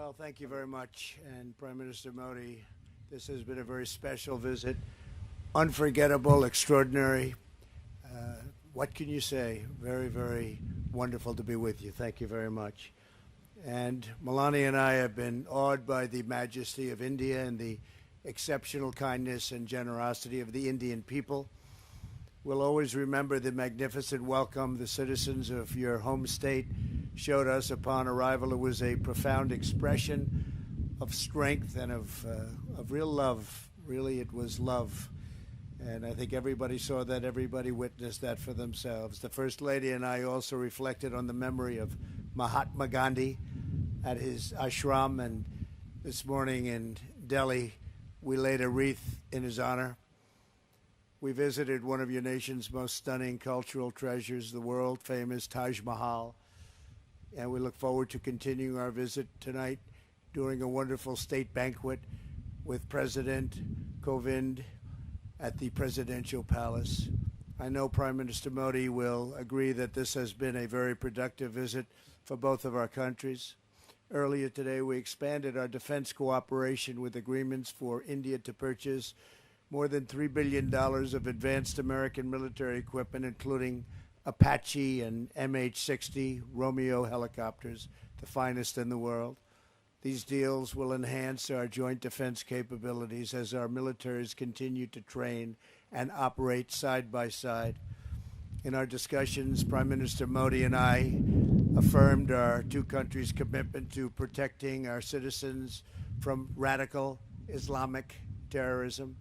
Well, thank you very much. And Prime Minister Modi, this has been a very special visit, unforgettable, extraordinary. What can you say? Very, very wonderful to be with you. Thank you very much. And Melania and I have been awed by the majesty of India and the exceptional kindness and generosity of the Indian people. We'll always remember the magnificent welcome the citizens of your home state showed us upon arrival. It was a profound expression of strength and of real love. Really, it was love. And I think everybody saw that, everybody witnessed that for themselves. The First Lady and I also reflected on the memory of Mahatma Gandhi at his ashram, and this morning in Delhi, we laid a wreath in his honor. We visited one of your nation's most stunning cultural treasures, the world-famous Taj Mahal, and we look forward to continuing our visit tonight during a wonderful state banquet with President Kovind at the Presidential Palace. I know Prime Minister Modi will agree that this has been a very productive visit for both of our countries. Earlier today, we expanded our defense cooperation with agreements for India to purchase more than $3 billion of advanced American military equipment, including Apache and MH-60 Romeo helicopters, the finest in the world. These deals will enhance our joint defense capabilities as our militaries continue to train and operate side by side. In our discussions, Prime Minister Modi and I affirmed our two countries' commitment to protecting our citizens from radical Islamic terrorism.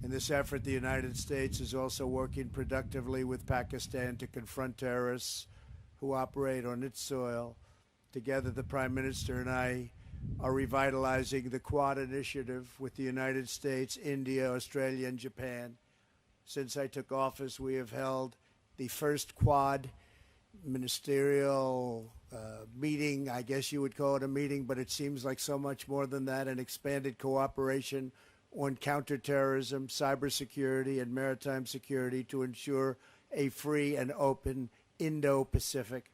In this effort, the United States is also working productively with Pakistan to confront terrorists who operate on its soil. Together, the Prime Minister and I are revitalizing the Quad initiative with the United States, India, Australia, and Japan. Since I took office, we have held the first Quad ministerial meeting. I guess you would call it a meeting, but it seems like so much more than that, an expanded cooperation on counterterrorism, cybersecurity, and maritime security to ensure a free and open Indo-Pacific.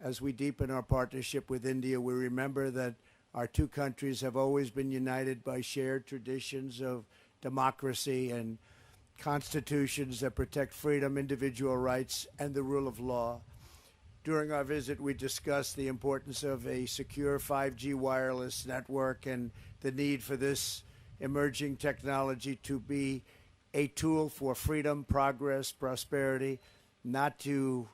As we deepen our partnership with India, we remember that our two countries have always been united by shared traditions of democracy and constitutions that protect freedom, individual rights, and the rule of law. During our visit, we discussed the importance of a secure 5G wireless network and the need for this emerging technology to be a tool for freedom, progress, prosperity, not to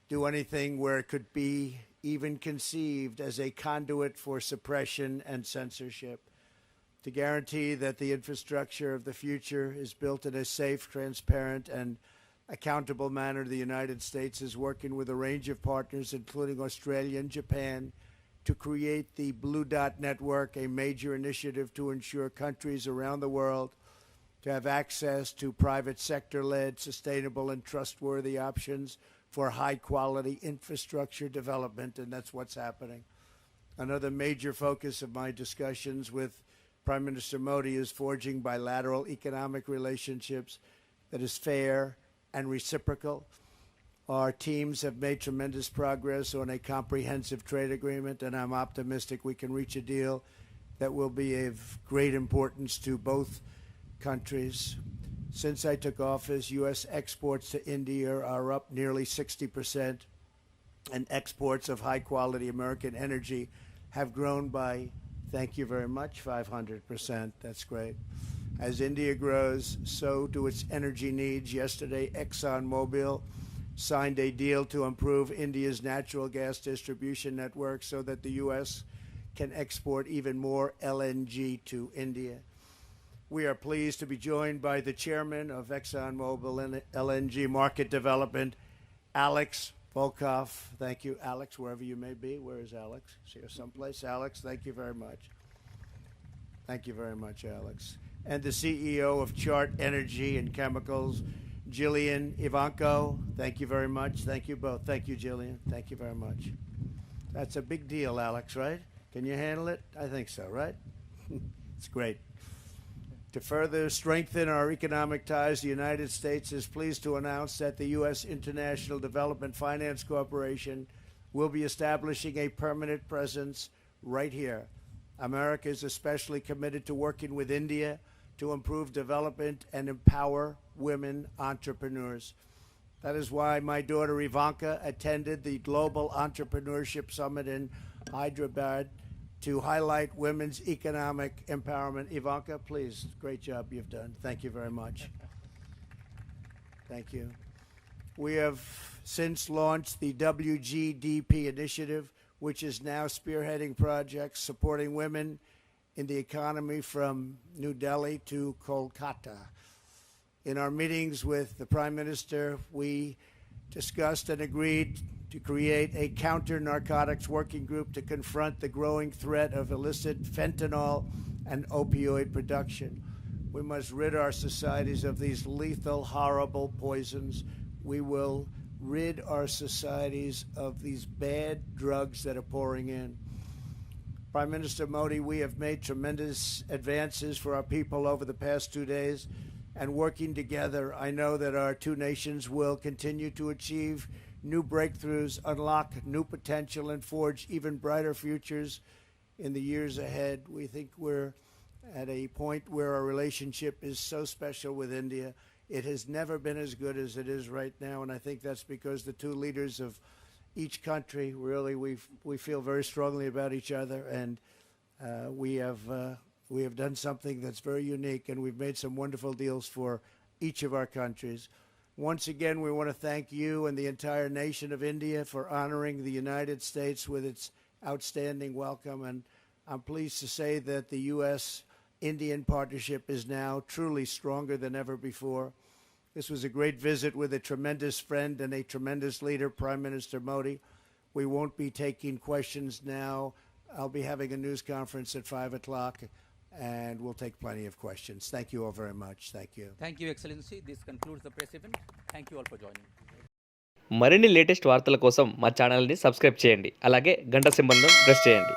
do anything where it could be even conceived as a conduit for suppression and censorship. To guarantee that the infrastructure of the future is built in a safe, transparent, and accountable manner, the United States is working with a range of partners, including Australia and Japan, to create the Blue Dot Network, a major initiative to ensure countries around the world to have access to private sector-led, sustainable, and trustworthy options for high-quality infrastructure development, and that's what's happening. Another major focus of my discussions with Prime Minister Modi is forging bilateral economic relationships that is fair and reciprocal. Our teams have made tremendous progress on a comprehensive trade agreement, and I'm optimistic we can reach a deal that will be of great importance to both countries. Since I took office, U.S. exports to India are up nearly 60%, and exports of high-quality American energy have grown by, thank you very much, 500%. That's great. As India grows, so do its energy needs. Yesterday, ExxonMobil signed a deal to improve India's natural gas distribution network so that the U.S. can export even more LNG to India. We are pleased to be joined by the chairman of ExxonMobil LNG Market Development, Alex Volkov. Thank you, Alex, wherever you may be. Where is Alex? Is here someplace? Alex, thank you very much. Thank you very much, Alex. And the CEO of Chart Energy and Chemicals, Jillian Ivanko. Thank you very much. Thank you both. Thank you, Jillian. Thank you very much. That's a big deal, Alex, right? Can you handle it? I think so, right? It's great. To further strengthen our economic ties, the United States is pleased to announce that the U.S. International Development Finance Corporation will be establishing a permanent presence right here. America is especially committed to working with India to improve development and empower women entrepreneurs. That is why my daughter Ivanka attended the Global Entrepreneurship Summit in Hyderabad to highlight women's economic empowerment. Ivanka, please, great job you've done. Thank you very much. Thank you. We have since launched the WGDP initiative, which is now spearheading projects supporting women in the economy from New Delhi to Kolkata. In our meetings with the Prime Minister, we discussed and agreed to create a counter-narcotics working group to confront the growing threat of illicit fentanyl and opioid production. We must rid our societies of these lethal, horrible poisons. We will rid our societies of these bad drugs that are pouring in. Prime Minister Modi, we have made tremendous advances for our people over the past 2 days, and working together, I know that our two nations will continue to achieve new breakthroughs, unlock new potential, and forge even brighter futures in the years ahead. We think we're at a point where our relationship is so special with India. It has never been as good as it is right now, and I think that's because the two leaders of each country really we feel very strongly about each other, and we have done something that's very unique, and we've made some wonderful deals for each of our countries. Once again, we want to thank you and the entire nation of India for honoring the United States with its outstanding welcome, and I'm pleased to say that the U.S.-Indian partnership is now truly stronger than ever before. This was a great visit with a tremendous friend and a tremendous leader, Prime Minister Modi. We won't be taking questions now. I'll be having a news conference at 5 o'clock, and we'll take plenty of questions. Thank you all very much. Thank you. Thank you, Excellency. This concludes the press event. Thank you all for joining. మరిన్ని latest వార్తల కోసం మా ఛానల్ని subscribe చేయండి. అలాగే గంట సింబల్ను press చేయండి.